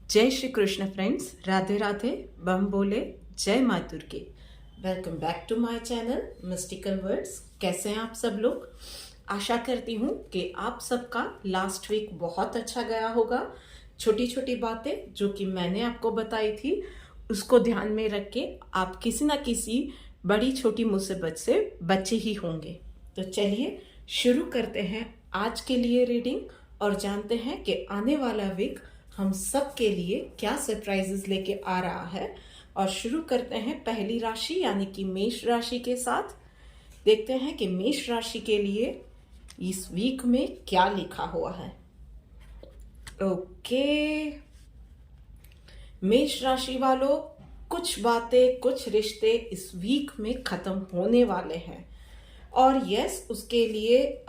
जय श्री कृष्ण फ्रेंड्स, राधे राधे, बम बोले, जय माँ Durge. Welcome back to my channel mystical words. कैसे हैं आप सब लोग? आशा करती हूँ कि आप सबका लास्ट वीक बहुत अच्छा गया होगा। छोटी छोटी बातें जो कि मैंने आपको बताई थी उसको ध्यान में रख के आप किसी ना किसी बड़ी छोटी मुसीबत से बचे ही होंगे। तो चलिए शुरू करते हैं आज के लिए रीडिंग और जानते हैं कि आने वाला वीक हम सब के लिए क्या सरप्राइजेस लेके आ रहा है। और शुरू करते हैं पहली राशि यानी कि मेष राशि के साथ। देखते हैं कि मेष राशि के लिए इस वीक में क्या लिखा हुआ है। ओके, मेष राशि वालों, कुछ बातें, कुछ रिश्ते इस वीक में खत्म होने वाले हैं। और यस, उसके लिए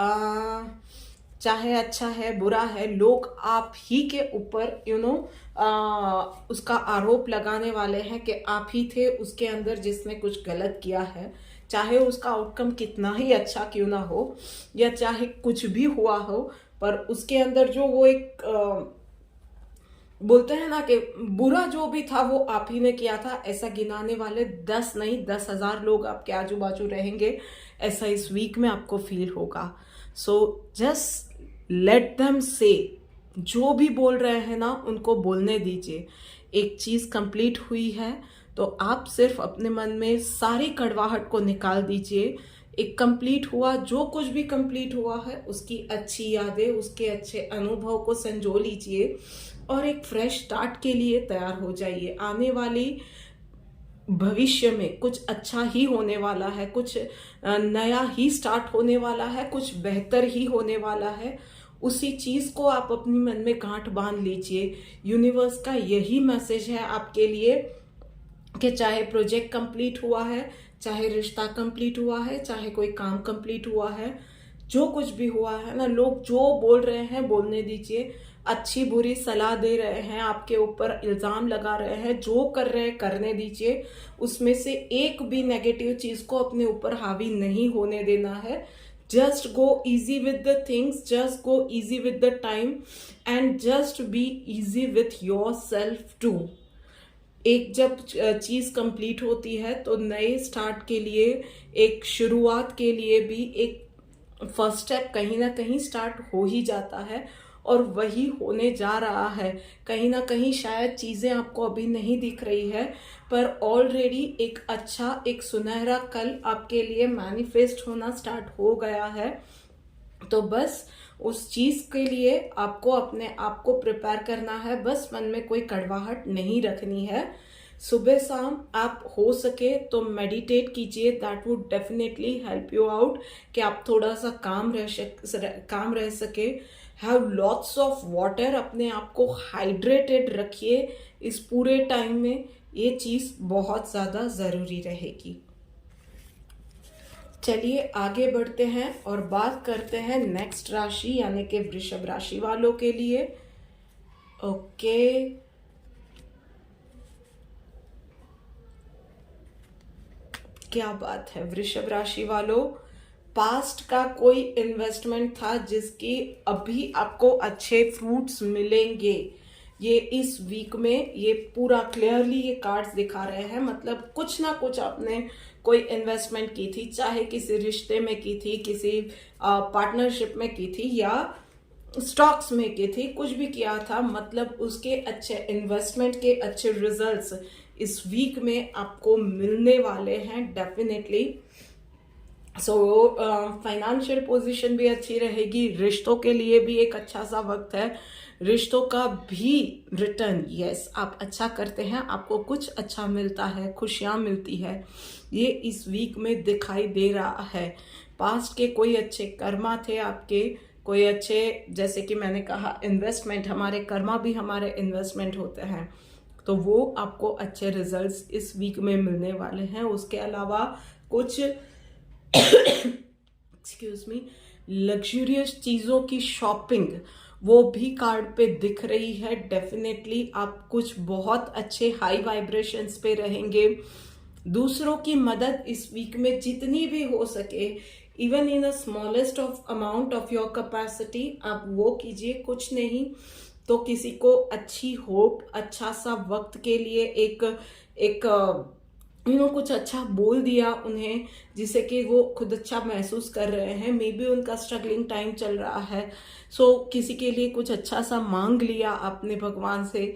चाहे अच्छा है बुरा है, लोग आप ही के ऊपर उसका आरोप लगाने वाले हैं कि आप ही थे उसके अंदर जिसने कुछ गलत किया है। चाहे उसका आउटकम कितना ही अच्छा क्यों ना हो या चाहे कुछ भी हुआ हो, पर उसके अंदर जो वो एक बोलते हैं ना कि बुरा जो भी था वो आप ही ने किया था, ऐसा गिनाने वाले 10 नहीं 10,000 लोग आपके आजू बाजू रहेंगे। ऐसा इस वीक में आपको फील होगा। सो जस्ट लेट देम से, जो भी बोल रहे हैं ना उनको बोलने दीजिए। एक चीज कंप्लीट हुई है तो आप सिर्फ अपने मन में सारी कड़वाहट को निकाल दीजिए। एक कंप्लीट हुआ, जो कुछ भी कंप्लीट हुआ है उसकी अच्छी यादें, उसके अच्छे अनुभव को संजो लीजिए और एक फ्रेश स्टार्ट के लिए तैयार हो जाइए। आने वाली भविष्य में कुछ अच्छा ही होने वाला है, कुछ नया ही स्टार्ट होने वाला है, कुछ बेहतर ही होने वाला है। उसी चीज को आप अपने मन में गांठ बांध लीजिए। यूनिवर्स का यही मैसेज है आपके लिए कि चाहे प्रोजेक्ट कंप्लीट हुआ है, चाहे रिश्ता कंप्लीट हुआ है, चाहे कोई काम कंप्लीट हुआ है, जो कुछ भी हुआ है ना, लोग जो बोल रहे हैं बोलने दीजिए। अच्छी बुरी सलाह दे रहे हैं, आपके ऊपर इल्जाम लगा रहे हैं, जो कर रहे हैं करने दीजिए। उसमें से एक भी नेगेटिव चीज को अपने ऊपर हावी नहीं होने देना है। Just go easy with the things, just go easy with the time and just be easy with yourself too. एक जब चीज कंप्लीट होती है तो नए स्टार्ट के लिए, एक शुरुआत के लिए भी एक फर्स्ट स्टेप कहीं ना कहीं स्टार्ट हो ही जाता है और वही होने जा रहा है। कहीं ना कहीं शायद चीजें आपको अभी नहीं दिख रही है, पर ऑलरेडी एक अच्छा, एक सुनहरा कल आपके लिए मैनिफेस्ट होना स्टार्ट हो गया है। तो बस उस चीज के लिए आपको अपने आप को प्रिपेयर करना है। बस मन में कोई कड़वाहट नहीं रखनी है। सुबह शाम आप हो सके तो मेडिटेट कीजिए, that would definitely help you out कि आप थोड़ा सा काम रह सके। हैव लॉट्स ऑफ वाटर, अपने आप को हाइड्रेटेड रखिए इस पूरे टाइम में। ये चीज बहुत ज्यादा जरूरी रहेगी। चलिए आगे बढ़ते हैं और बात करते हैं नेक्स्ट राशि यानी कि वृषभ राशि वालों के लिए। ओके, क्या बात है वृषभ राशि वालों, पास्ट का कोई इन्वेस्टमेंट था जिसकी अभी आपको अच्छे फ्रूट्स मिलेंगे। ये इस वीक में ये पूरा क्लियरली ये कार्ड्स दिखा रहे हैं। मतलब कुछ ना कुछ आपने कोई इन्वेस्टमेंट की थी, चाहे किसी रिश्ते में की थी, किसी पार्टनरशिप में की थी या स्टॉक्स में की थी, कुछ भी किया था। मतलब उसके अच्छे इन्वेस्टमेंट के अच्छे रिजल्ट्स इस वीक में आपको मिलने वाले हैं डेफिनेटली। सो फाइनेंशियल पोजीशन भी अच्छी रहेगी। रिश्तों के लिए भी एक अच्छा सा वक्त है। रिश्तों का भी रिटर्न, यस, आप अच्छा करते हैं, आपको कुछ अच्छा मिलता है, खुशियां मिलती है, ये इस वीक में दिखाई दे रहा है। पास्ट के कोई अच्छे कर्मा थे आपके, कोई अच्छे, जैसे कि मैंने कहा इन्वेस्टमेंट, हमारे कर्मा भी हमारे इन्वेस्टमेंट होते हैं, तो वो आपको अच्छे रिजल्ट्स इस वीक में मिलने वाले हैं। उसके अलावा कुछ एक्सक्यूज मी, लग्जूरियस चीजों की शॉपिंग वो भी कार्ड पे दिख रही है। डेफिनेटली आप कुछ बहुत अच्छे हाई वाइब्रेशंस पे रहेंगे। दूसरों की मदद इस वीक में जितनी भी हो सके, even in a smallest of amount of your capacity, आप वो कीजिए। कुछ नहीं, तो किसी को अच्छी होप, अच्छा सा वक्त के लिए एक एक कुछ अच्छा बोल दिया उन्हें, जिससे कि वो खुद अच्छा महसूस कर रहे हैं। मे बी उनका स्ट्रगलिंग टाइम चल रहा है, सो किसी के लिए कुछ अच्छा सा मांग लिया आपने भगवान से,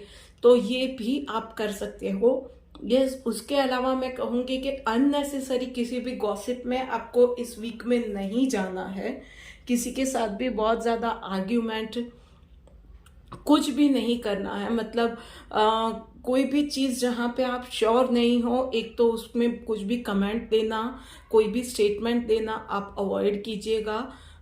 तो ये भी आप कर सकते हो। यस, उसके अलावा मैं कहूँगी कि अननेसेसरी किसी भी गॉसिप में आपको इस वीक में नहीं जाना है। किसी के साथ भी बहुत ज़्यादा आर्ग्यूमेंट कुछ भी नहीं करना है। मतलब कोई भी चीज़ जहाँ पे आप श्योर नहीं हो, एक तो उसमें कुछ भी कमेंट देना, कोई भी स्टेटमेंट देना आप अवॉइड कीजिएगा।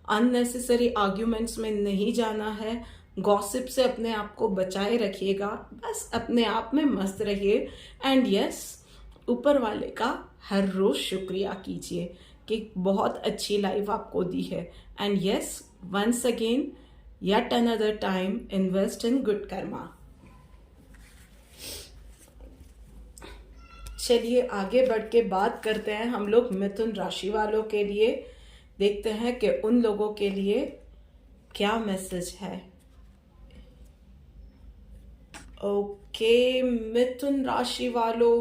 अननेसेसरी आर्ग्यूमेंट्स में नहीं जाना है। गॉसिप से अपने आप को बचाए रखिएगा, बस अपने आप में मस्त रहिए। एंड यस, ऊपर वाले का हर रोज शुक्रिया कीजिए कि बहुत अच्छी लाइफ आपको दी है। And yes, once again, yet another time, invest in good karma. चलिए आगे बढ़ के बात करते हैं हम लोग मिथुन राशि वालों के लिए। देखते हैं कि उन लोगों के लिए क्या मैसेज है। ओके, मिथुन राशि वालों,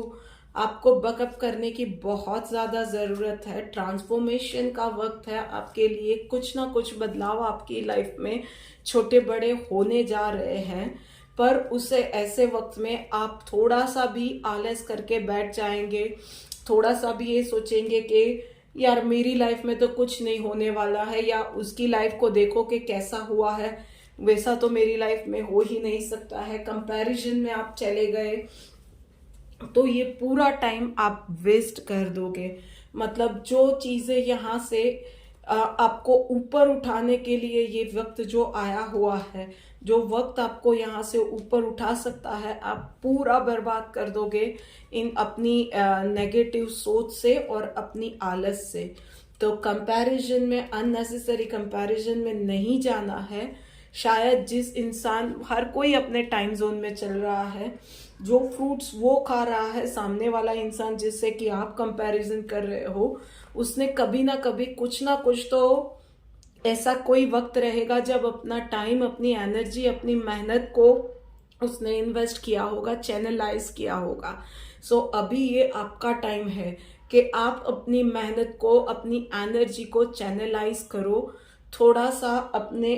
आपको बकअप करने की बहुत ज़्यादा ज़रूरत है। ट्रांसफॉर्मेशन का वक्त है आपके लिए। कुछ ना कुछ बदलाव आपकी लाइफ में छोटे बड़े होने जा रहे हैं, पर उसे ऐसे वक्त में आप थोड़ा सा भी आलस करके बैठ जाएंगे, थोड़ा सा भी ये सोचेंगे कि यार मेरी लाइफ में तो कुछ नहीं होने वाला है, या उसकी लाइफ को देखो कि कैसा हुआ है, वैसा तो मेरी लाइफ में हो ही नहीं सकता है। कंपैरिजन में आप चले गए तो ये पूरा टाइम आप वेस्ट कर दोगे। मतलब जो चीजें यहाँ से आपको ऊपर उठाने के लिए ये वक्त जो आया हुआ है, जो वक्त आपको यहाँ से ऊपर उठा सकता है, आप पूरा बर्बाद कर दोगे इन अपनी नेगेटिव सोच से और अपनी आलस से। तो कंपैरिजन में, अननेसेसरी कंपैरिजन में नहीं जाना है। शायद जिस इंसान, हर कोई अपने टाइम जोन में चल रहा है, जो फ्रूट्स वो खा रहा है, सामने वाला इंसान जिससे कि आप कंपैरिजन कर रहे हो, उसने कभी ना कभी कुछ ना कुछ तो ऐसा कोई वक्त रहेगा जब अपना टाइम, अपनी एनर्जी, अपनी मेहनत को उसने इन्वेस्ट किया होगा, चैनलाइज किया होगा। सो अभी ये आपका टाइम है कि आप अपनी मेहनत को, अपनी एनर्जी को चैनलाइज करो। थोड़ा सा अपने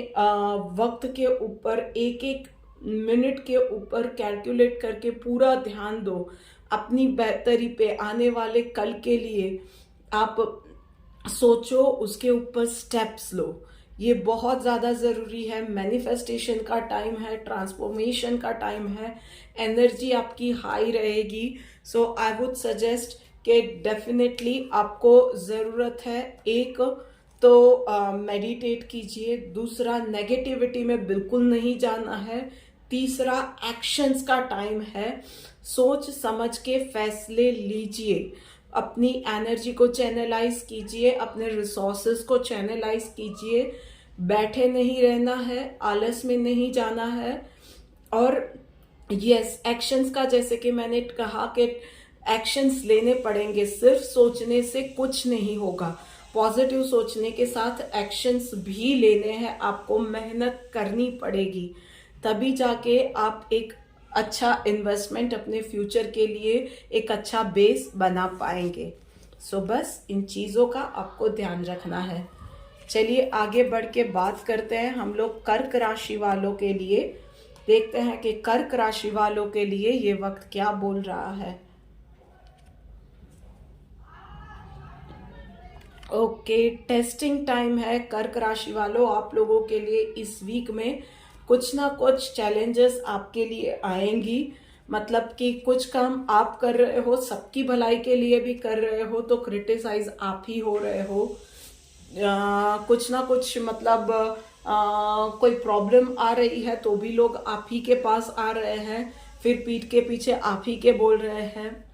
वक्त के ऊपर, एक एक मिनट के ऊपर कैलकुलेट करके पूरा ध्यान दो अपनी बेहतरी पे। आने वाले कल के लिए आप सोचो, उसके ऊपर स्टेप्स लो। ये बहुत ज़्यादा ज़रूरी है। मैनिफेस्टेशन का टाइम है, ट्रांसफॉर्मेशन का टाइम है, एनर्जी आपकी हाई रहेगी। सो आई वुड सजेस्ट कि डेफिनेटली आपको ज़रूरत है, एक तो मेडिटेट कीजिए, दूसरा नेगेटिविटी में बिल्कुल नहीं जाना है, तीसरा एक्शंस का टाइम है। सोच समझ के फैसले लीजिए, अपनी एनर्जी को चैनलाइज कीजिए, अपने रिसोर्सेज को चैनलाइज कीजिए। बैठे नहीं रहना है, आलस में नहीं जाना है। और यस, एक्शंस का, जैसे कि मैंने कहा कि एक्शंस लेने पड़ेंगे। सिर्फ सोचने से कुछ नहीं होगा, पॉजिटिव सोचने के साथ एक्शंस भी लेने हैं, आपको मेहनत करनी पड़ेगी, तभी जाके आप एक अच्छा इन्वेस्टमेंट अपने फ्यूचर के लिए, एक अच्छा बेस बना पाएंगे। सो बस इन चीज़ों का आपको ध्यान रखना है। चलिए आगे बढ़ के बात करते हैं हम लोग कर्क राशि वालों के लिए। देखते हैं कि कर्क राशि वालों के लिए ये वक्त क्या बोल रहा है। ओके, टेस्टिंग टाइम है कर्क राशि वालों। आप लोगों के लिए इस वीक में कुछ ना कुछ चैलेंजेस आपके लिए आएंगी। मतलब कि कुछ काम आप कर रहे हो, सबकी भलाई के लिए भी कर रहे हो, तो क्रिटिसाइज आप ही हो रहे हो। कुछ ना कुछ मतलब कोई प्रॉब्लम आ रही है तो भी लोग आप ही के पास आ रहे हैं, फिर पीठ के पीछे आप ही के बोल रहे हैं।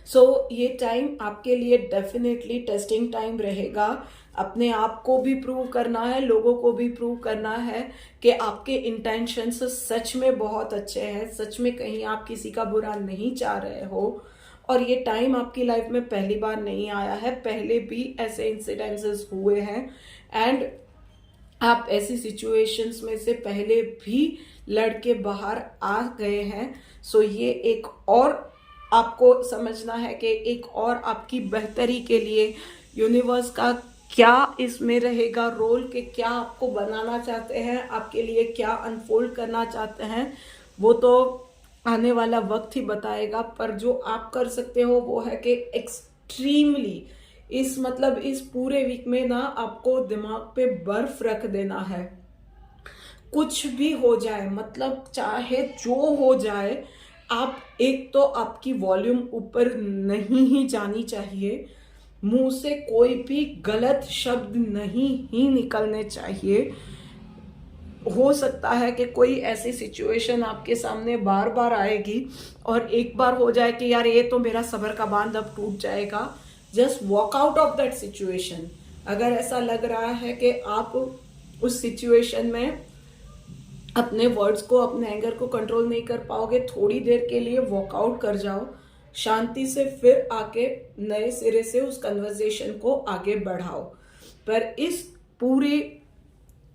सो ये टाइम आपके लिए डेफिनेटली टेस्टिंग टाइम रहेगा। अपने आप को भी प्रूव करना है, लोगों को भी प्रूव करना है कि आपके इंटेंशंस सच में बहुत अच्छे हैं, सच में कहीं आप किसी का बुरा नहीं चाह रहे हो। और ये टाइम आपकी लाइफ में पहली बार नहीं आया है, पहले भी ऐसे इंसिडेंसेस हुए हैं। एंड आप ऐसी सिचुएशंस में से पहले भी लड़के बाहर आ गए हैं। सो ये एक और आपको समझना है कि एक और आपकी बेहतरी के लिए यूनिवर्स का क्या इसमें रहेगा रोल, के क्या आपको बनाना चाहते हैं, आपके लिए क्या अनफोल्ड करना चाहते हैं, वो तो आने वाला वक्त ही बताएगा। पर जो आप कर सकते हो वो है कि एक्सट्रीमली इस पूरे वीक में ना आपको दिमाग पे बर्फ रख देना है। कुछ भी हो जाए, मतलब चाहे जो हो जाए, आप एक तो आपकी वॉल्यूम ऊपर नहीं ही जानी चाहिए, मुंह से कोई भी गलत शब्द नहीं ही निकलने चाहिए। हो सकता है कि कोई ऐसी सिचुएशन आपके सामने बार बार आएगी और एक बार हो जाए कि यार ये तो मेरा सब्र का बांध अब टूट जाएगा, just walk out of that situation. अगर ऐसा लग रहा है कि आप उस सिचुएशन में अपने वर्ड्स को, अपने एंगर को कंट्रोल नहीं कर पाओगे, थोड़ी देर के लिए वॉकआउट कर जाओ शांति से, फिर आके नए सिरे से उस कन्वर्सेशन को आगे बढ़ाओ। पर इस पूरे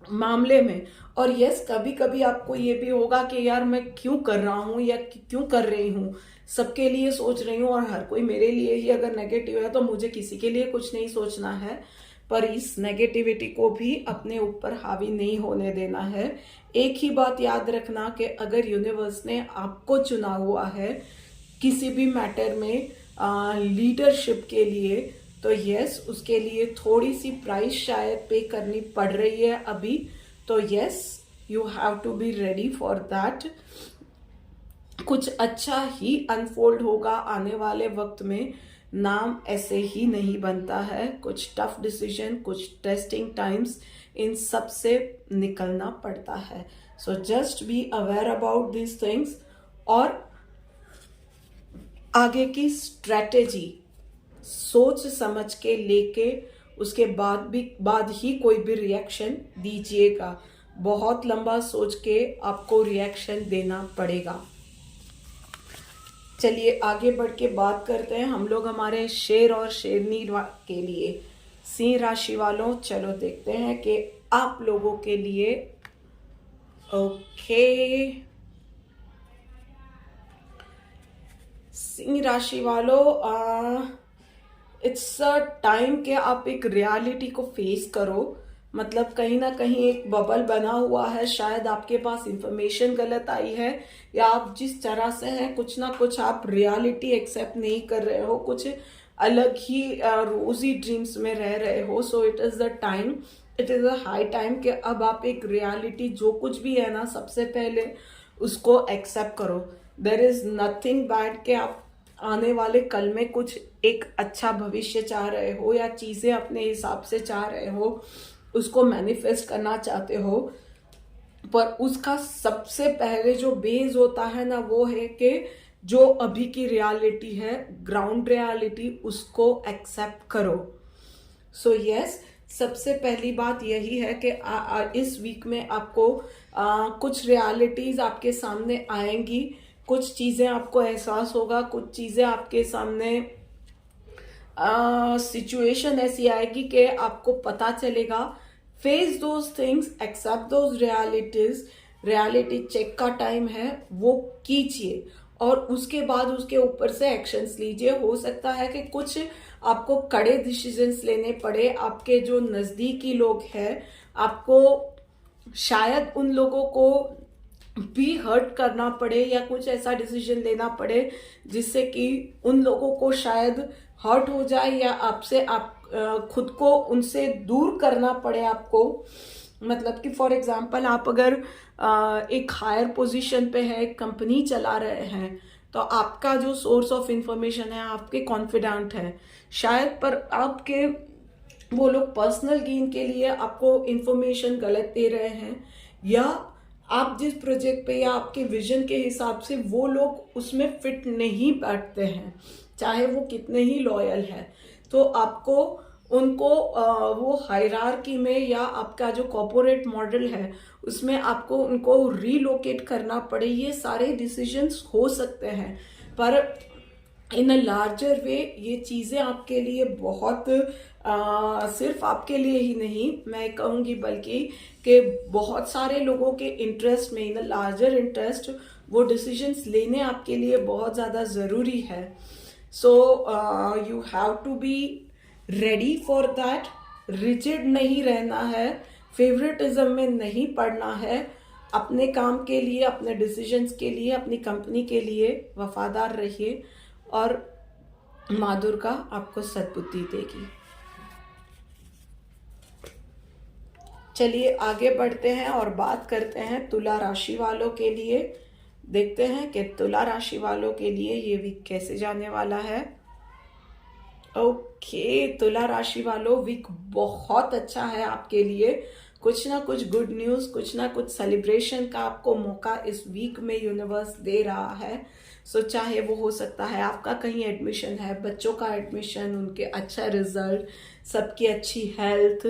मामले में, और यस कभी कभी आपको ये भी होगा कि यार मैं क्यों कर रहा हूं या क्यों कर रही हूं, सबके लिए सोच रही हूं और हर कोई मेरे लिए ही अगर नेगेटिव है तो मुझे किसी के लिए कुछ नहीं सोचना है। पर इस नेगेटिविटी को भी अपने ऊपर हावी नहीं होने देना है। एक ही बात याद रखना कि अगर यूनिवर्स ने आपको चुना हुआ है किसी भी मैटर में लीडरशिप के लिए, तो यस उसके लिए थोड़ी सी प्राइस शायद पे करनी पड़ रही है अभी। तो yes you have to be ready for that. कुछ अच्छा ही अनफोल्ड होगा आने वाले वक्त में। नाम ऐसे ही नहीं बनता है, कुछ टफ डिसीजन, कुछ टेस्टिंग टाइम्स, इन सब से निकलना पड़ता है। So just be aware about this things और आगे की स्ट्रेटेजी सोच समझ के लेके उसके बाद ही कोई भी रिएक्शन दीजिएगा। बहुत लंबा सोच के आपको रिएक्शन देना पड़ेगा। चलिए आगे बढ़ के बात करते हैं हम लोग हमारे शेर और शेरनी के लिए। सिंह राशि वालों, चलो देखते हैं कि आप लोगों के लिए ओके। सिंह राशि वालों, इट्स अ टाइम कि आप एक रियलिटी को फेस करो। मतलब कहीं ना कहीं एक बबल बना हुआ है, शायद आपके पास इंफॉर्मेशन गलत आई है या आप जिस तरह से हैं कुछ ना कुछ आप रियलिटी एक्सेप्ट नहीं कर रहे हो, कुछ अलग ही रोजी ड्रीम्स में रह रहे हो। So it is the time, it is a high time कि अब आप एक रियलिटी जो कुछ भी है ना सबसे पहले उसको एक्सेप्ट करो। देयर इज नथिंग बैड कि आप आने वाले कल में कुछ एक अच्छा भविष्य चाह रहे हो या चीजें अपने हिसाब से चाह रहे हो, उसको मैनिफेस्ट करना चाहते हो, पर उसका सबसे पहले जो बेस होता है ना वो है कि जो अभी की रियलिटी है, ग्राउंड रियलिटी, उसको एक्सेप्ट करो। सो यस, सबसे पहली बात यही है कि इस वीक में आपको कुछ रियलिटीज आपके सामने आएंगी, कुछ चीजें आपको एहसास होगा, कुछ चीजें आपके सामने सिचुएशन ऐसी आएगी कि आपको पता चलेगा। Face those things, accept those realities. Reality check का टाइम है, वो कीजिए और उसके बाद उसके ऊपर से एक्शंस लीजिए। हो सकता है कि कुछ आपको कड़े डिसीजंस लेने पड़े, आपके जो नजदीकी लोग हैं आपको शायद उन लोगों को भी हर्ट करना पड़े या कुछ ऐसा डिसीजन लेना पड़े जिससे कि उन लोगों को शायद हर्ट हो जाए या आपसे आप खुद को उनसे दूर करना पड़े आपको। मतलब कि फॉर एग्जांपल आप अगर एक हायर पोजीशन पे है, एक कंपनी चला रहे हैं, तो आपका जो सोर्स ऑफ इंफॉर्मेशन है आपके कॉन्फिडेंट है शायद, पर आपके वो लोग पर्सनल गेन के लिए आपको इंफॉर्मेशन गलत दे रहे हैं, या आप जिस प्रोजेक्ट पे या आपके विजन के हिसाब से वो लोग उसमें फिट नहीं बैठते हैं, चाहे वो कितने ही लॉयल है। तो आपको उनको वो हायरार्की में या आपका जो कॉर्पोरेट मॉडल है उसमें आपको उनको रीलोकेट करना पड़े। ये सारे डिसीजंस हो सकते हैं, पर इन अ लार्जर वे ये चीज़ें आपके लिए बहुत सिर्फ आपके लिए ही नहीं मैं कहूँगी बल्कि कि बहुत सारे लोगों के इंटरेस्ट में, इन अ लार्जर इंटरेस्ट, वो डिसीजंस लेने आपके लिए बहुत ज़्यादा ज़रूरी है. So you have to be ready for that. Rigid नहीं रहना है, फेवरेटिज्म में नहीं पड़ना है. अपने काम के लिए, अपने डिसीजंस के लिए, अपनी कंपनी के लिए वफादार रहिए और माँ दुर्गा आपको सद्बुद्धि देगी. चलिए आगे बढ़ते हैं और बात करते हैं तुला राशि वालों के लिए. देखते हैं कि तुला राशि वालों के लिए ये वीक कैसे जाने वाला है. ओके, तुला राशि वालों, वीक बहुत अच्छा है आपके लिए. कुछ ना कुछ गुड न्यूज, कुछ ना कुछ सेलिब्रेशन का आपको मौका इस वीक में यूनिवर्स दे रहा है. सो चाहे वो हो सकता है आपका कहीं एडमिशन है, बच्चों का एडमिशन, उनके अच्छा रिजल्ट, सबकी अच्छी हेल्थ,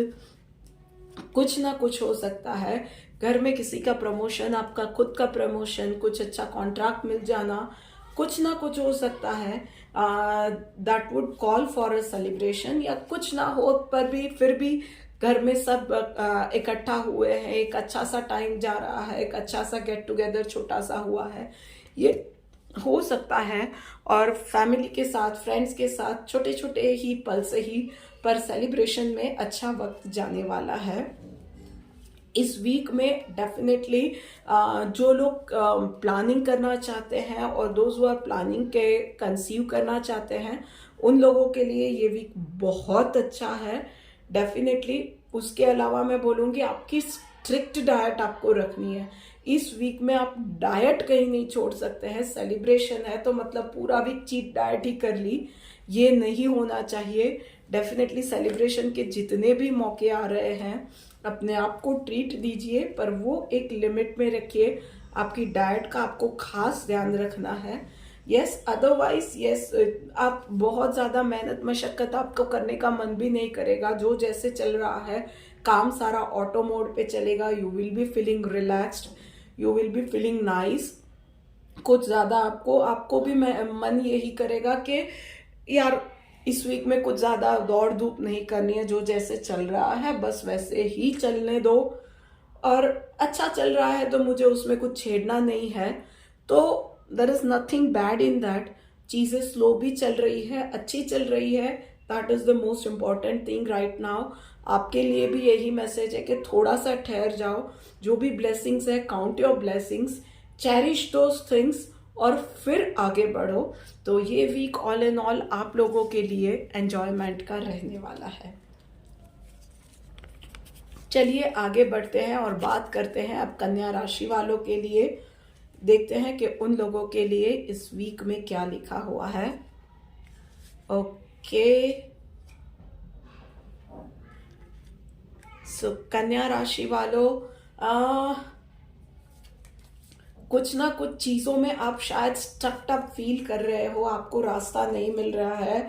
कुछ ना कुछ हो सकता है. घर में किसी का प्रमोशन, आपका खुद का प्रमोशन, कुछ अच्छा कॉन्ट्रैक्ट मिल जाना, कुछ ना कुछ हो सकता है. That would call for a celebration. या कुछ ना हो पर भी फिर भी घर में सब इकट्ठा हुए हैं, एक अच्छा सा टाइम जा रहा है, एक अच्छा सा गेट टुगेदर छोटा सा हुआ है, ये हो सकता है. और फैमिली के साथ, फ्रेंड्स के साथ छोटे छोटे ही पल से ही पर सेलिब्रेशन में अच्छा वक्त जाने वाला है. इस वीक में डेफिनेटली जो लोग प्लानिंग करना चाहते हैं और दोज हु आर प्लानिंग के कंसीव करना चाहते हैं, उन लोगों के लिए ये वीक बहुत अच्छा है डेफिनेटली. उसके अलावा मैं बोलूँगी आपकी स्ट्रिक्ट डाइट आपको रखनी है. इस वीक में आप डाइट कहीं नहीं छोड़ सकते हैं. सेलिब्रेशन है तो मतलब पूरा वीक चीट डाइट ही कर ली, ये नहीं होना चाहिए. डेफिनेटली सेलिब्रेशन के जितने भी मौके आ रहे हैं अपने आप को ट्रीट दीजिए, पर वो एक लिमिट में रखिए. आपकी डाइट का आपको खास ध्यान रखना है. यस, अदरवाइज यस, आप बहुत ज़्यादा मेहनत मशक्क़त आपको करने का मन भी नहीं करेगा. जो जैसे चल रहा है काम सारा ऑटो मोड पे चलेगा. You will be feeling relaxed, you will be feeling nice. कुछ ज़्यादा आपको भी मन यही करेगा कि यार इस वीक में कुछ ज़्यादा दौड़ धूप नहीं करनी है, जो जैसे चल रहा है बस वैसे ही चलने दो. और अच्छा चल रहा है तो मुझे उसमें कुछ छेड़ना नहीं है. तो there is nothing bad in that. चीज़ें स्लो भी चल रही है, अच्छी चल रही है. That is the most important thing right now. आपके लिए भी यही मैसेज है कि थोड़ा सा ठहर जाओ. जो भी ब्लेसिंग्स है, count your blessings, cherish those things और फिर आगे बढ़ो. तो ये वीक ऑल इन ऑल आप लोगों के लिए एंजॉयमेंट का रहने वाला है. चलिए आगे बढ़ते हैं और बात करते हैं अब कन्या राशि वालों के लिए. देखते हैं कि उन लोगों के लिए इस वीक में क्या लिखा हुआ है. ओके, सो कन्या राशि वालों, कुछ ना कुछ चीज़ों में आप शायद स्टक्ड अप फील कर रहे हो. आपको रास्ता नहीं मिल रहा है,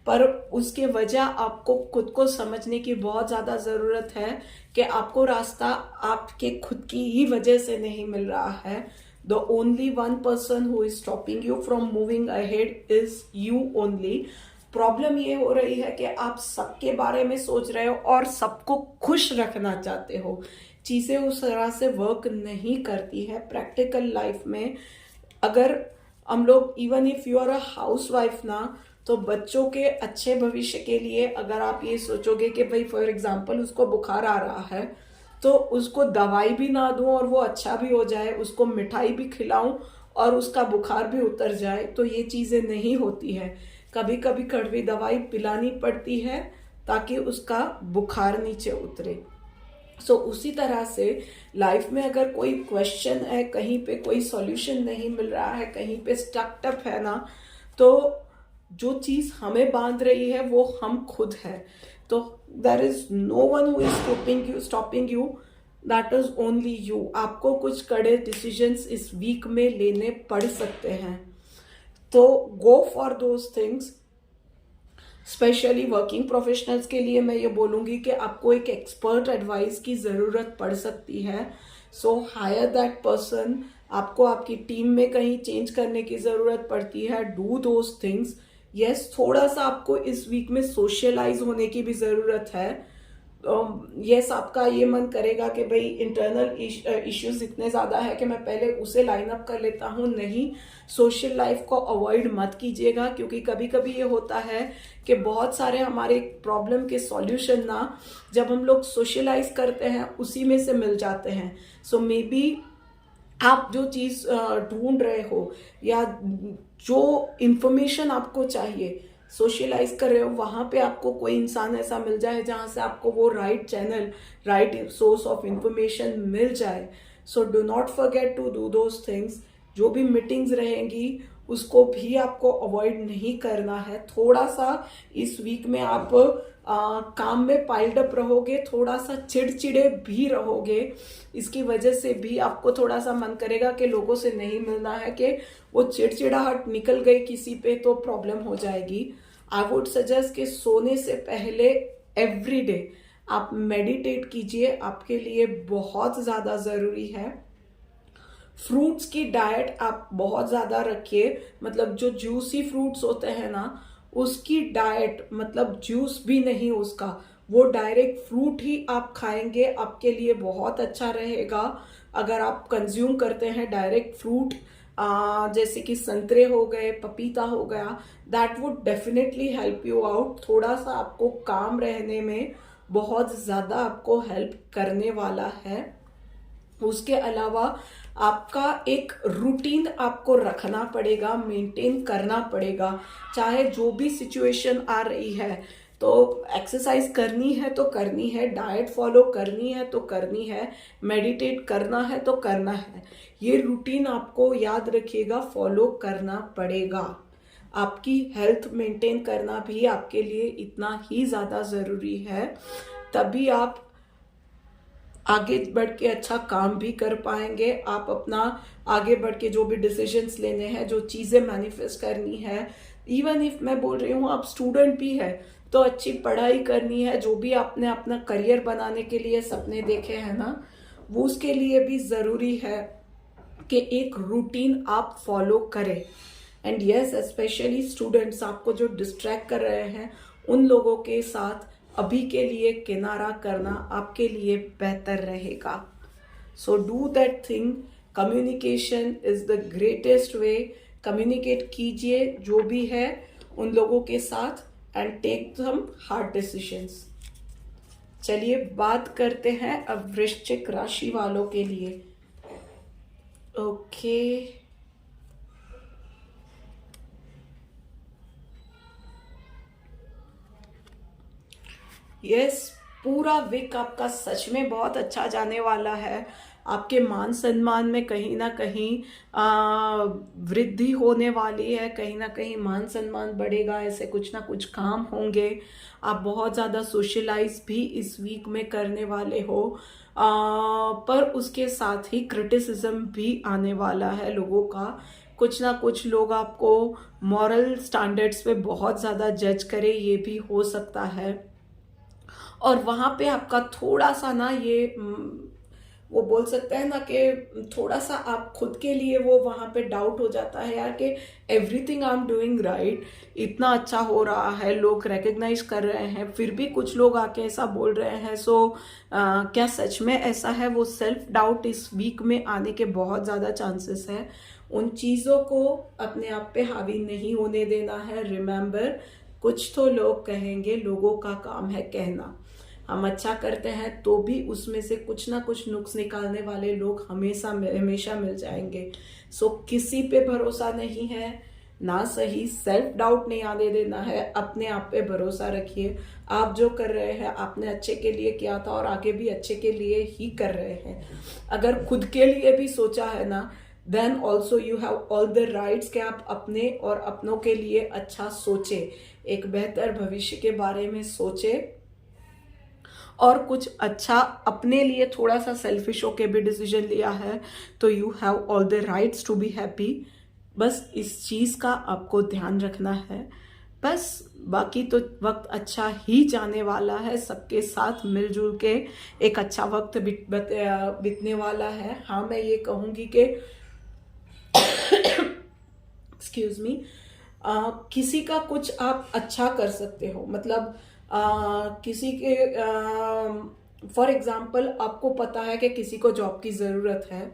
पर उसके वजह आपको खुद को समझने की बहुत ज़्यादा ज़रूरत है कि आपको रास्ता आपके खुद की ही वजह से नहीं मिल रहा है. The only one person who is stopping you from moving ahead is you only. Problem ये हो रही है कि आप सबके बारे में सोच रहे हो और सबको खुश रखना चाहते हो. चीज़ें उस तरह से वर्क नहीं करती है प्रैक्टिकल लाइफ में. अगर हम लोग, even if you are a housewife ना, तो बच्चों के अच्छे भविष्य के लिए अगर आप ये सोचोगे कि भाई फॉर एग्जांपल उसको बुखार आ रहा है तो उसको दवाई भी ना दूं और वो अच्छा भी हो जाए, उसको मिठाई भी खिलाऊं और उसका बुखार भी उतर जाए, तो ये चीज़ें नहीं होती है. कभी कभी कड़वी दवाई पिलानी पड़ती है ताकि उसका बुखार नीचे उतरे. सो उसी तरह से लाइफ में अगर कोई क्वेश्चन है, कहीं पे कोई सॉल्यूशन नहीं मिल रहा है, कहीं पे स्टक्ड अप है ना, तो जो चीज़ हमें बांध रही है वो हम खुद है. तो there is no one who is stopping you, that is only you. आपको कुछ कड़े डिसीजंस इस वीक में लेने पड़ सकते हैं, तो go for those things. Specially working professionals के लिए मैं ये बोलूँगी कि आपको एक एक्सपर्ट एडवाइस की ज़रूरत पड़ सकती है. So hire that person. आपको आपकी टीम में कहीं चेंज करने की ज़रूरत पड़ती है, डू दोज थिंग्स। यस, थोड़ा सा आपको इस वीक में सोशलाइज होने की भी ज़रूरत है। यस, आपका ये मन करेगा कि भाई इंटरनल इश्यूज इतने ज़्यादा है कि मैं पहले उसे लाइन अप कर लेता हूँ। नहीं, सोशल लाइफ को अवॉइड मत कीजिएगा, क्योंकि कभी कभी ये होता है कि बहुत सारे हमारे प्रॉब्लम के सॉल्यूशन ना जब हम लोग सोशलाइज करते हैं उसी में से मिल जाते हैं। सो मे बी आप जो चीज़ ढूंढ रहे हो या जो इंफॉर्मेशन आपको चाहिए सोशलाइज कर रहे हो, वहाँ पे आपको कोई इंसान ऐसा मिल जाए जहाँ से आपको वो right channel, right source of information मिल जाए। So do not forget to do those things. जो भी मीटिंग्स रहेंगी उसको भी आपको अवॉइड नहीं करना है। थोड़ा सा इस वीक में आप काम में पाइल्ड अप रहोगे, थोड़ा सा चिड़चिड़े भी रहोगे। इसकी वजह से भी आपको थोड़ा सा मन करेगा कि लोगों से नहीं मिलना है, कि वो चिड़चिड़ाहट निकल गई किसी पे तो प्रॉब्लम हो जाएगी। आई वुड सजेस्ट कि सोने से पहले एवरी डे आप मेडिटेट कीजिए, आपके लिए बहुत ज़्यादा ज़रूरी है। फ्रूट्स की डाइट आप बहुत ज़्यादा रखिए, मतलब जो जूसी फ्रूट्स होते हैं ना उसकी डाइट, मतलब जूस भी नहीं उसका, वो डायरेक्ट फ्रूट ही आप खाएंगे, आपके लिए बहुत अच्छा रहेगा। अगर आप कंज्यूम करते हैं डायरेक्ट फ्रूट, जैसे कि संतरे हो गए, पपीता हो गया, that would definitely help you out. थोड़ा सा आपको काम रहने में बहुत ज़्यादा आपको हेल्प करने वाला है। उसके अलावा आपका एक रूटीन आपको रखना पड़ेगा, मेंटेन करना पड़ेगा, चाहे जो भी सिचुएशन आ रही है। तो एक्सरसाइज करनी है तो करनी है, डाइट फॉलो करनी है तो करनी है, मेडिटेट करना है तो करना है। ये रूटीन आपको याद रखिएगा फॉलो करना पड़ेगा। आपकी हेल्थ मेंटेन करना भी आपके लिए इतना ही ज़्यादा ज़रूरी है, तभी आप आगे बढ़ के अच्छा काम भी कर पाएंगे। आप अपना आगे बढ़ के जो भी डिसीजंस लेने हैं, जो चीज़ें मैनिफेस्ट करनी है, इवन इफ मैं बोल रही हूँ आप स्टूडेंट भी है तो अच्छी पढ़ाई करनी है, जो भी आपने अपना करियर बनाने के लिए सपने देखे हैं ना, वो उसके लिए भी ज़रूरी है कि एक रूटीन आप फॉलो करें। एंड यस, स्पेशली स्टूडेंट्स, आपको जो डिस्ट्रैक्ट कर रहे हैं उन लोगों के साथ अभी के लिए किनारा करना आपके लिए बेहतर रहेगा। So do that thing. Communication is the greatest way. Communicate कीजिए जो भी है उन लोगों के साथ and take some hard decisions. चलिए बात करते हैं अब वृश्चिक राशि वालों के लिए। ओके, यस, पूरा वीक आपका सच में बहुत अच्छा जाने वाला है। आपके मान सम्मान में कहीं ना कहीं वृद्धि होने वाली है, कहीं ना कहीं मान सम्मान बढ़ेगा, ऐसे कुछ ना कुछ काम होंगे। आप बहुत ज़्यादा सोशलाइज भी इस वीक में करने वाले हो, पर उसके साथ ही क्रिटिसिज्म भी आने वाला है लोगों का। कुछ ना कुछ लोग आपको मॉरल स्टैंडर्ड्स पे बहुत ज़्यादा जज करे, ये भी हो सकता है। और वहाँ पे आपका थोड़ा सा ना ये वो बोल सकते हैं ना कि थोड़ा सा आप खुद के लिए वो वहाँ पे डाउट हो जाता है यार कि everything I am doing right, इतना अच्छा हो रहा है, लोग रिकग्नाइज कर रहे हैं, फिर भी कुछ लोग आके ऐसा बोल रहे हैं। सो क्या सच में ऐसा है? वो सेल्फ डाउट इस वीक में आने के बहुत ज़्यादा चांसेस है। उन चीज़ों को अपने आप पे हावी नहीं होने देना है। रिमेंबर, कुछ तो लोग कहेंगे, लोगों का काम है कहना। हम अच्छा करते हैं तो भी उसमें से कुछ ना कुछ नुक्स निकालने वाले लोग हमेशा मिल जाएंगे। सो किसी पे भरोसा नहीं है ना, सही सेल्फ डाउट नहीं आने देना है। अपने आप पे भरोसा रखिए। आप जो कर रहे हैं आपने अच्छे के लिए किया था और आगे भी अच्छे के लिए ही कर रहे हैं। अगर खुद के लिए भी सोचा है ना, then also you have all the rights कि आप अपने और अपनों के लिए अच्छा सोचे, एक बेहतर भविष्य के बारे में सोचे और कुछ अच्छा अपने लिए थोड़ा सा सेल्फिश होके भी डिसीजन लिया है तो you have all the rights to be happy. बस इस चीज़ का आपको ध्यान रखना है। बस बाकी तो वक्त अच्छा ही जाने वाला है, सबके साथ मिलजुल के एक अच्छा वक्त बीतने वाला है। हाँ, मैं ये कहूँगी कि एक्सक्यूज मी, किसी का कुछ आप अच्छा कर सकते हो, मतलब किसी के फॉर एग्जाम्पल आपको पता है कि किसी को जॉब की ज़रूरत है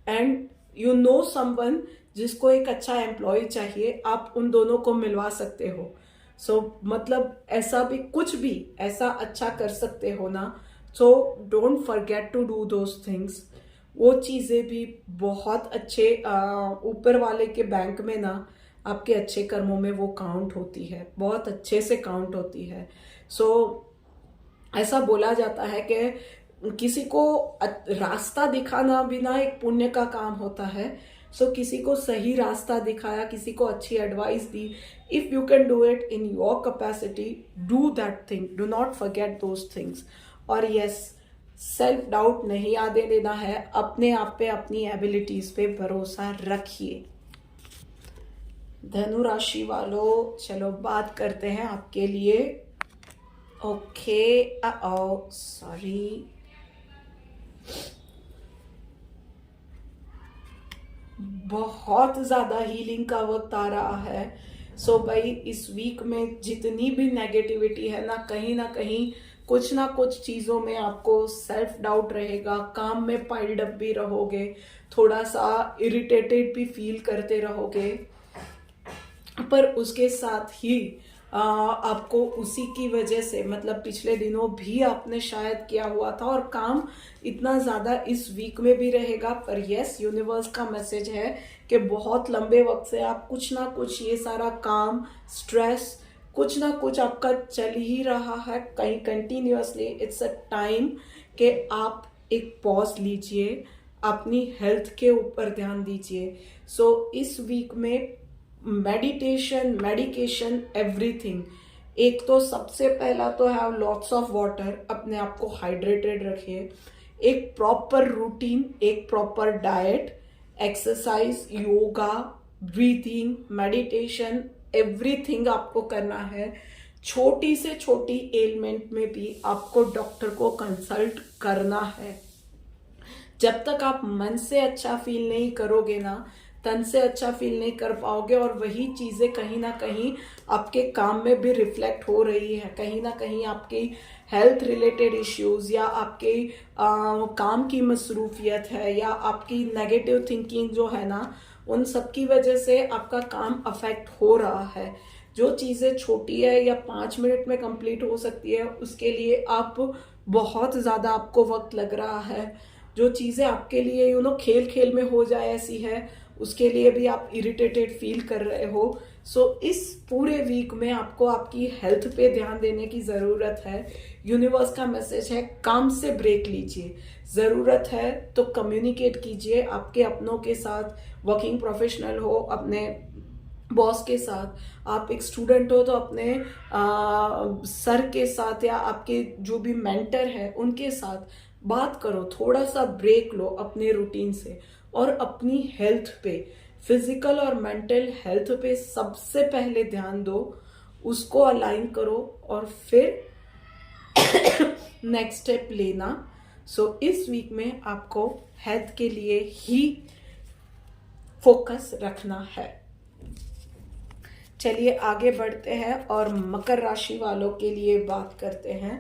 एंड यू नो समवन जिसको एक अच्छा एम्प्लॉय चाहिए, आप उन दोनों को मिलवा सकते हो। मतलब ऐसा भी कुछ भी ऐसा अच्छा कर सकते हो ना, so don't forget to do those things. वो चीज़ें भी बहुत अच्छे ऊपर वाले के बैंक में ना आपके अच्छे कर्मों में वो काउंट होती है, बहुत अच्छे से काउंट होती है। ऐसा बोला जाता है कि किसी को रास्ता दिखाना भी ना एक पुण्य का काम होता है। किसी को सही रास्ता दिखाया, किसी को अच्छी advice the, if you can do it in your capacity, do that thing, do not forget those things. और यस, सेल्फ डाउट नहीं आने देना है, अपने आप पे, अपनी एबिलिटीज पे भरोसा रखिए। धनु राशि वालों, चलो बात करते हैं आपके लिए। ओके, सॉरी, बहुत ज्यादा हीलिंग का वक्त आ रहा है। भाई इस वीक में जितनी भी नेगेटिविटी है ना कहीं कुछ ना कुछ चीजों में आपको सेल्फ डाउट रहेगा, काम में पाइल्ड अप भी रहोगे, थोड़ा सा इरिटेटेड भी फील करते रहोगे, पर उसके साथ ही आपको उसी की वजह से, मतलब पिछले दिनों भी आपने शायद किया हुआ था और काम इतना ज्यादा इस वीक में भी रहेगा। पर यस, यूनिवर्स का मैसेज है कि बहुत लंबे वक्त से आप कुछ ना कुछ ये सारा काम, स्ट्रेस, कुछ ना कुछ आपका चल ही रहा है कहीं कंटिन्यूअसली। इट्स अ टाइम कि आप एक पॉज लीजिए, अपनी हेल्थ के ऊपर ध्यान दीजिए। इस वीक में मेडिटेशन, मेडिकेशन, एवरीथिंग। एक तो सबसे पहला तो हैव लॉट्स ऑफ वाटर, अपने आप को हाइड्रेटेड रखिए, एक प्रॉपर रूटीन, एक proper diet, exercise, yoga, breathing, meditation, everything आपको करना है। छोटी से छोटी एलिमेंट में भी आपको डॉक्टर को कंसल्ट करना है। जब तक आप मन से अच्छा फील नहीं करोगे ना, तन से अच्छा फील नहीं कर पाओगे, और वही चीजें कहीं ना कहीं आपके काम में भी रिफ्लेक्ट हो रही है। कहीं ना कहीं आपकी हेल्थ रिलेटेड इश्यूज, या आपके काम की मसरूफियत है, या आपकी नेगेटिव थिंकिंग जो है ना, उन सब की वजह से आपका काम अफेक्ट हो रहा है। जो चीजें छोटी है या 5 मिनट में कंप्लीट हो सकती है, उसके लिए आप बहुत ज्यादा आपको वक्त लग रहा है। जो चीजें आपके लिए खेल खेल में हो जाए ऐसी है, उसके लिए भी आप इरिटेटेड फील कर रहे हो। इस पूरे वीक में आपको आपकी हेल्थ पे ध्यान देने की जरूरत है। यूनिवर्स का मैसेज है, काम से ब्रेक लीजिए, जरूरत है तो कम्युनिकेट कीजिए आपके अपनों के साथ, वर्किंग प्रोफेशनल हो अपने बॉस के साथ, आप एक स्टूडेंट हो तो अपने सर के साथ, या आपके जो भी मेंटर है उनके साथ बात करो। थोड़ा सा ब्रेक लो अपने रूटीन से, और अपनी हेल्थ पे, फिजिकल और मेंटल हेल्थ पे सबसे पहले ध्यान दो, उसको अलाइन करो, और फिर नेक्स्ट स्टेप लेना। इस वीक में आपको हेल्थ के लिए ही फोकस रखना है। चलिए आगे बढ़ते हैं और मकर राशि वालों के लिए बात करते हैं।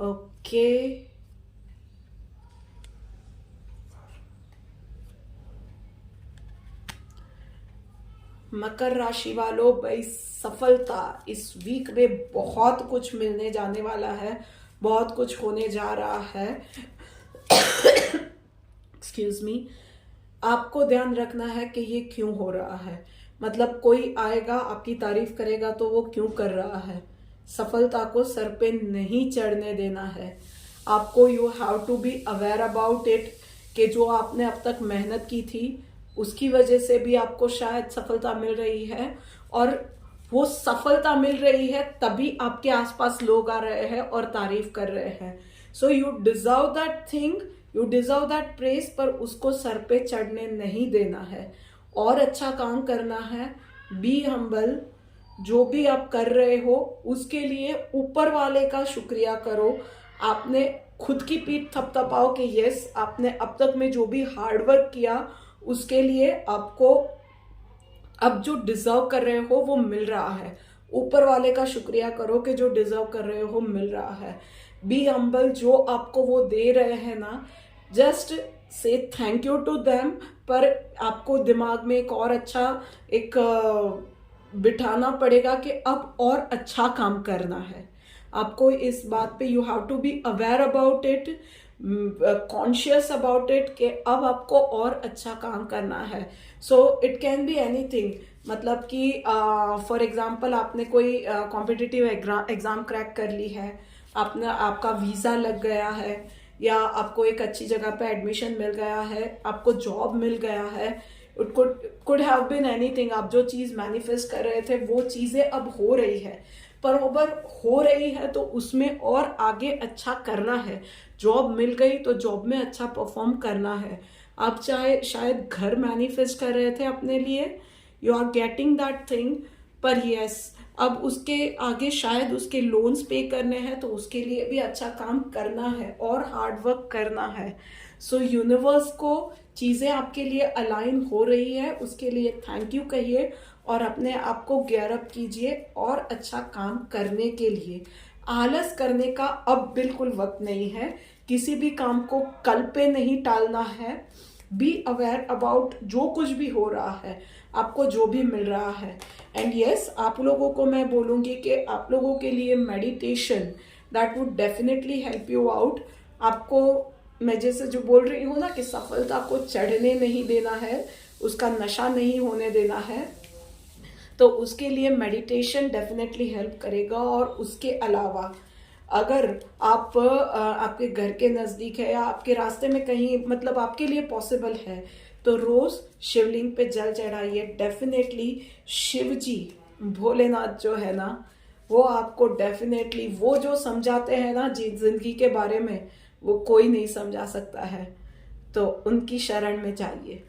ओके, मकर राशि वालों, भाई सफलता इस वीक में बहुत कुछ मिलने जाने वाला है, बहुत कुछ होने जा रहा है। एक्सक्यूज मी, आपको ध्यान रखना है कि ये क्यों हो रहा है। मतलब कोई आएगा आपकी तारीफ करेगा तो वो क्यों कर रहा है। सफलता को सर पे नहीं चढ़ने देना है आपको। You have to be aware about it कि जो आपने अब तक मेहनत की थी उसकी वजह से भी आपको शायद सफलता मिल रही है, और वो सफलता मिल रही है तभी आपके आसपास लोग आ रहे हैं और तारीफ कर रहे हैं। You deserve that thing, you deserve that praise, पर उसको सर पे चढ़ने नहीं देना है और अच्छा काम करना है। बी हम्बल, जो भी आप कर रहे हो उसके लिए ऊपर वाले का शुक्रिया करो। आपने खुद की पीठ थपथपाओ कि यस, आपने अब तक में जो भी हार्डवर्क किया उसके लिए आपको अब जो डिजर्व कर रहे हो वो मिल रहा है। ऊपर वाले का शुक्रिया करो कि जो डिजर्व कर रहे हो मिल रहा है। बी हम्बल, जो आपको वो दे रहे हैं ना, just say thank you to them. पर आपको दिमाग में एक और अच्छा एक बिठाना पड़ेगा कि अब और अच्छा काम करना है। आपको इस बात पे you have to be aware about it, conscious about it, कि अब आपको और अच्छा काम करना है। So it can be anything, मतलब कि फॉर एग्जांपल आपने कोई कॉम्पिटिटिव एग्जाम क्रैक कर ली है, आपने आपका वीज़ा लग गया है, या आपको एक अच्छी जगह पे एडमिशन मिल गया है, आपको जॉब मिल गया है। It could have been anything. आप जो चीज़ मैनिफेस्ट कर रहे थे वो चीज़ें अब हो रही है, पर अगर हो रही है तो उसमें और आगे अच्छा करना है। जॉब मिल गई तो जॉब में अच्छा परफॉर्म करना है। आप चाहे शायद घर मैनिफेस्ट कर रहे थे अपने लिए, you are getting that thing, पर यस अब उसके आगे शायद उसके लोन्स पे करने हैं, तो उसके लिए भी अच्छा काम करना है और हार्ड वर्क करना है। सो यूनिवर्स को चीज़ें आपके लिए अलाइन हो रही है, उसके लिए थैंक यू कहिए और अपने आप को गियर अप कीजिए और अच्छा काम करने के लिए। आलस करने का अब बिल्कुल वक्त नहीं है। किसी भी काम को कल पे नहीं टालना है। बी अवेयर अबाउट जो कुछ भी हो रहा है, आपको जो भी मिल रहा है। एंड यस, आप लोगों को मैं बोलूँगी कि आप लोगों के लिए meditation that would definitely help you out. आपको मैं जैसे जो बोल रही हूँ ना कि सफलता को चढ़ने नहीं देना है, उसका नशा नहीं होने देना है, तो उसके लिए मेडिटेशन डेफिनेटली हेल्प करेगा। और उसके अलावा अगर आप आपके घर के नज़दीक है या आपके रास्ते में कहीं, मतलब आपके लिए पॉसिबल है, तो रोज़ शिवलिंग पे जल चढ़ाइए। डेफिनेटली शिव जी, भोलेनाथ जो है ना, वो आपको डेफिनेटली वो जो समझाते हैं ना जिंदगी के बारे में, वो कोई नहीं समझा सकता है। तो उनकी शरण में जाइए।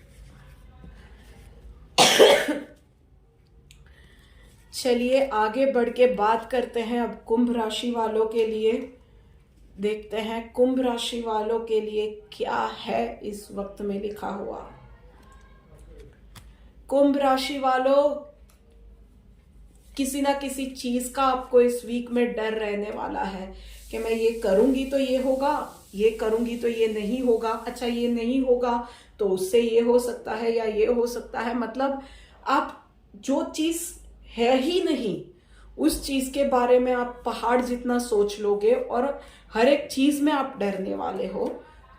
चलिए आगे बढ़ के बात करते हैं अब कुंभ राशि वालों के लिए। देखते हैं कुंभ राशि वालों के लिए क्या है इस वक्त में लिखा हुआ। कुंभ राशि वालों, किसी ना किसी चीज का आपको इस वीक में डर रहने वाला है कि मैं ये करूंगी तो ये होगा, ये करूंगी तो ये नहीं होगा, अच्छा ये नहीं होगा तो उससे ये हो सकता है या ये हो सकता है। मतलब आप जो चीज है ही नहीं, उस चीज के बारे में आप पहाड़ जितना सोच लोगे और हर एक चीज में आप डरने वाले हो।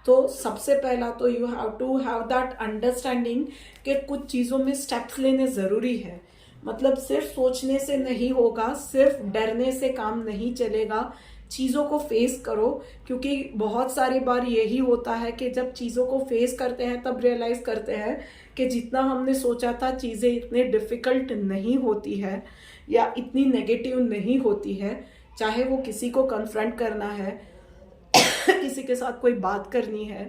तो सबसे पहला तो you have to have that understanding कि कुछ चीजों में स्टेप्स लेने जरूरी है। मतलब सिर्फ सोचने से नहीं होगा, सिर्फ डरने से काम नहीं चलेगा। चीज़ों को फेस करो, क्योंकि बहुत सारी बार यही होता है कि जब चीज़ों को फेस करते हैं तब रियलाइज करते हैं कि जितना हमने सोचा था चीज़ें इतने डिफ़िकल्ट नहीं होती है या इतनी नेगेटिव नहीं होती है। चाहे वो किसी को कन्फ्रंट करना है, किसी के साथ कोई बात करनी है,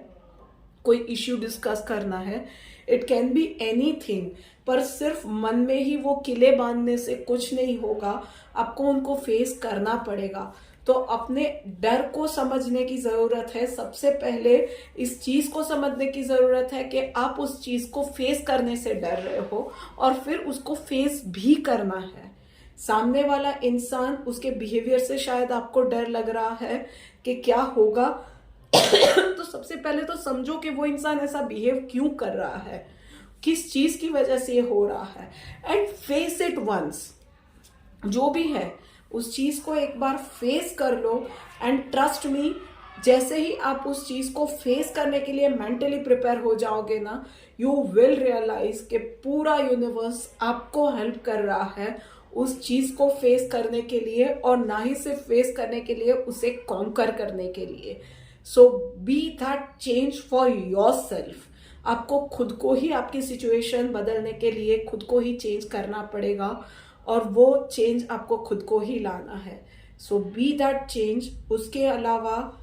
कोई इश्यू डिस्कस करना है, इट कैन बी एनीथिंग, पर सिर्फ मन में ही वो किले बांधने से कुछ नहीं होगा। आपको उनको फेस करना पड़ेगा। तो अपने डर को समझने की जरूरत है। सबसे पहले इस चीज को समझने की जरूरत है कि आप उस चीज को फेस करने से डर रहे हो और फिर उसको फेस भी करना है। सामने वाला इंसान, उसके बिहेवियर से शायद आपको डर लग रहा है कि क्या होगा तो सबसे पहले तो समझो कि वो इंसान ऐसा बिहेव क्यों कर रहा है, किस चीज की वजह से ये हो रहा है, एंड फेस इट वंस। जो भी है उस चीज को एक बार फेस कर लो एंड ट्रस्ट मी, जैसे ही आप उस चीज को फेस करने के लिए मेंटली प्रिपेयर हो जाओगे ना, यू विल रियलाइज कि पूरा यूनिवर्स आपको हेल्प कर रहा है उस चीज को फेस करने के लिए, और ना ही सिर्फ फेस करने के लिए, उसे कॉन्कर करने के लिए। So be that change for yourself. आपको खुद को ही आपकी सिचुएशन बदलने के लिए खुद को ही चेंज करना पड़ेगा, और वो चेंज आपको खुद को ही लाना है। सो बी दैट चेंज। उसके अलावा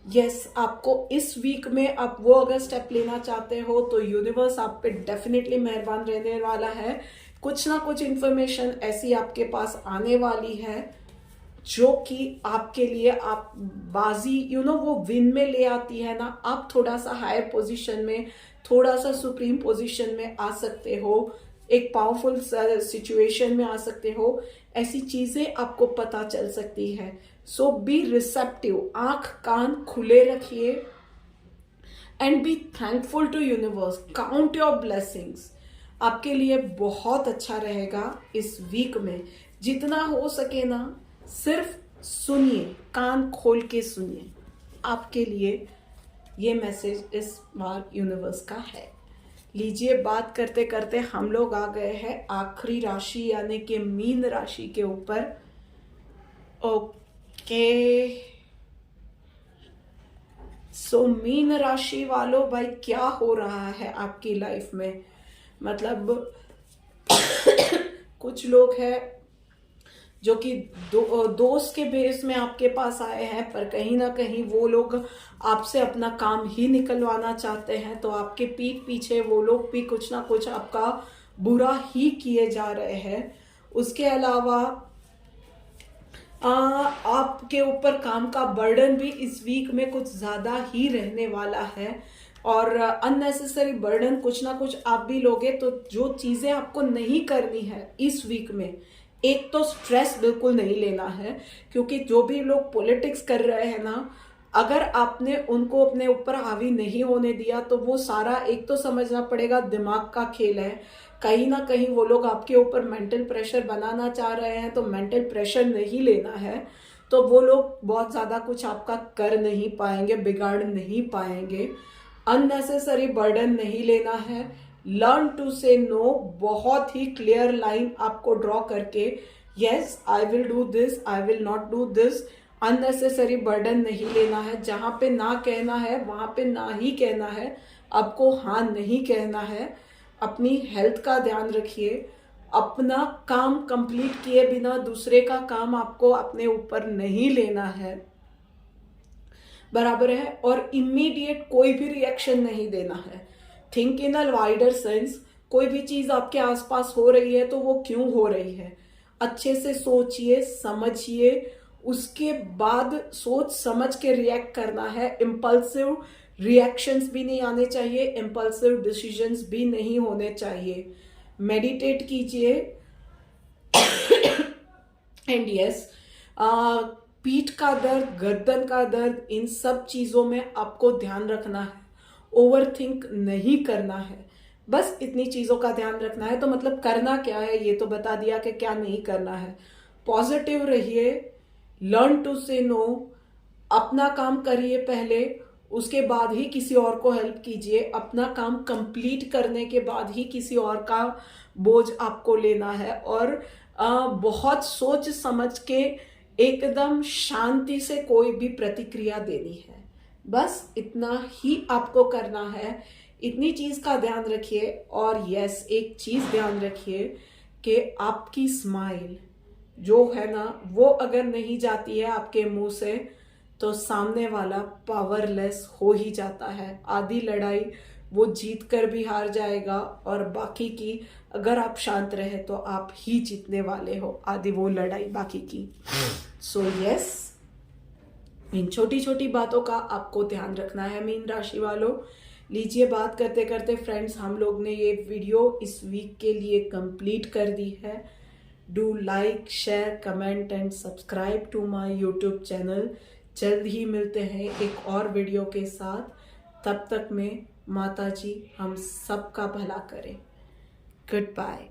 यस, आपको इस वीक में आप वो अगर स्टेप लेना चाहते हो तो यूनिवर्स आप पे डेफिनेटली मेहरबान रहने वाला है। कुछ ना कुछ इंफॉर्मेशन ऐसी आपके पास आने वाली है जो कि आपके लिए आप बाजी वो विन में ले आती है ना। आप थोड़ा सा हायर पोजीशन में, थोड़ा सा सुप्रीम पोजीशन में आ सकते हो एक पावरफुल सिचुएशन में आ सकते हो, ऐसी चीजें आपको पता चल सकती है। सो बी रिसेप्टिव, आंख कान खुले रखिए and be thankful to universe, count your blessings. आपके लिए बहुत अच्छा रहेगा इस वीक में। जितना हो सके ना सिर्फ सुनिए, कान खोल के सुनिए। आपके लिए ये मैसेज इस बार यूनिवर्स का है। लीजिए, बात करते करते हम लोग आ गए हैं आखिरी राशि यानी कि मीन राशि के ऊपर। ओके, सो मीन राशि वालों, भाई क्या हो रहा है आपकी लाइफ में? मतलब कुछ लोग हैं जो कि दोस्त के बेस में आपके पास आए हैं, पर कहीं ना कहीं वो लोग आपसे अपना काम ही निकलवाना चाहते हैं। तो आपके पीठ पीछे वो लोग भी कुछ ना कुछ आपका बुरा ही किए जा रहे हैं। उसके अलावा आपके ऊपर काम का बर्डन भी इस वीक में कुछ ज्यादा ही रहने वाला है, और अननेसेसरी बर्डन कुछ ना कुछ आप भी लोगे। तो जो चीजें आपको नहीं करनी है इस वीक में, एक तो स्ट्रेस बिल्कुल नहीं लेना है, क्योंकि जो भी लोग पॉलिटिक्स कर रहे हैं ना, अगर आपने उनको अपने ऊपर हावी नहीं होने दिया तो वो सारा, एक तो समझना पड़ेगा, दिमाग का खेल है। कहीं ना कहीं वो लोग आपके ऊपर मेंटल प्रेशर बनाना चाह रहे हैं, तो मेंटल प्रेशर नहीं लेना है। तो वो लोग बहुत ज्यादा कुछ आपका कर नहीं पाएंगे, बिगाड़ नहीं पाएंगे। अननेसेसरी बर्डन नहीं लेना है। लर्न टू से नो, बहुत ही क्लियर लाइन आपको ड्रॉ करके, yes I will do this, I will not do this. Unnecessary burden नहीं लेना है। जहां पे ना कहना है वहां पे ना ही कहना है, आपको हाँ नहीं कहना है। अपनी हेल्थ का ध्यान रखिए। अपना काम कंप्लीट किए बिना दूसरे का काम आपको अपने ऊपर नहीं लेना है, बराबर है। और इमीडिएट कोई भी रिएक्शन नहीं देना है। Think in a wider sense. कोई भी चीज आपके आसपास हो रही है तो वो क्यों हो रही है, अच्छे से सोचिए, समझिए, उसके बाद सोच समझ के रिएक्ट करना है। इम्पल्सिव रिएक्शंस भी नहीं आने चाहिए, इम्पल्सिव डिसीजंस भी नहीं होने चाहिए। मेडिटेट कीजिए एंड यस, पीठ का दर्द, गर्दन का दर्द, इन सब चीजों में आपको ध्यान रखना है। ओवर थिंक नहीं करना है, बस इतनी चीजों का ध्यान रखना है। तो मतलब करना क्या है ये तो बता दिया कि क्या नहीं करना है। पॉजिटिव रहिए, लर्न टू से नो, अपना काम करिए पहले, उसके बाद ही किसी और को हेल्प कीजिए। अपना काम कंप्लीट करने के बाद ही किसी और का बोझ आपको लेना है। और बहुत सोच समझ के एकदम शांति से कोई भी प्रतिक्रिया देनी है। बस इतना ही आपको करना है। इतनी चीज का ध्यान रखिए। और यस, एक चीज ध्यान रखिए कि आपकी स्माइल जो है ना, वो अगर नहीं जाती है आपके मुंह से तो सामने वाला पावरलेस हो ही जाता है। आधी लड़ाई वो जीत कर भी हार जाएगा, और बाकी की अगर आप शांत रहे तो आप ही जीतने वाले हो आधी वो लड़ाई बाकी की। सो यस, इन छोटी छोटी बातों का आपको ध्यान रखना है मीन राशि वालों। लीजिए, बात करते करते फ्रेंड्स हम लोग ने ये वीडियो इस वीक के लिए कंप्लीट कर दी है। Do like, share, comment and subscribe to my YouTube channel. जल्द ही मिलते हैं एक और वीडियो के साथ। तब तक में माता जी हम सबका भला करें। Good bye.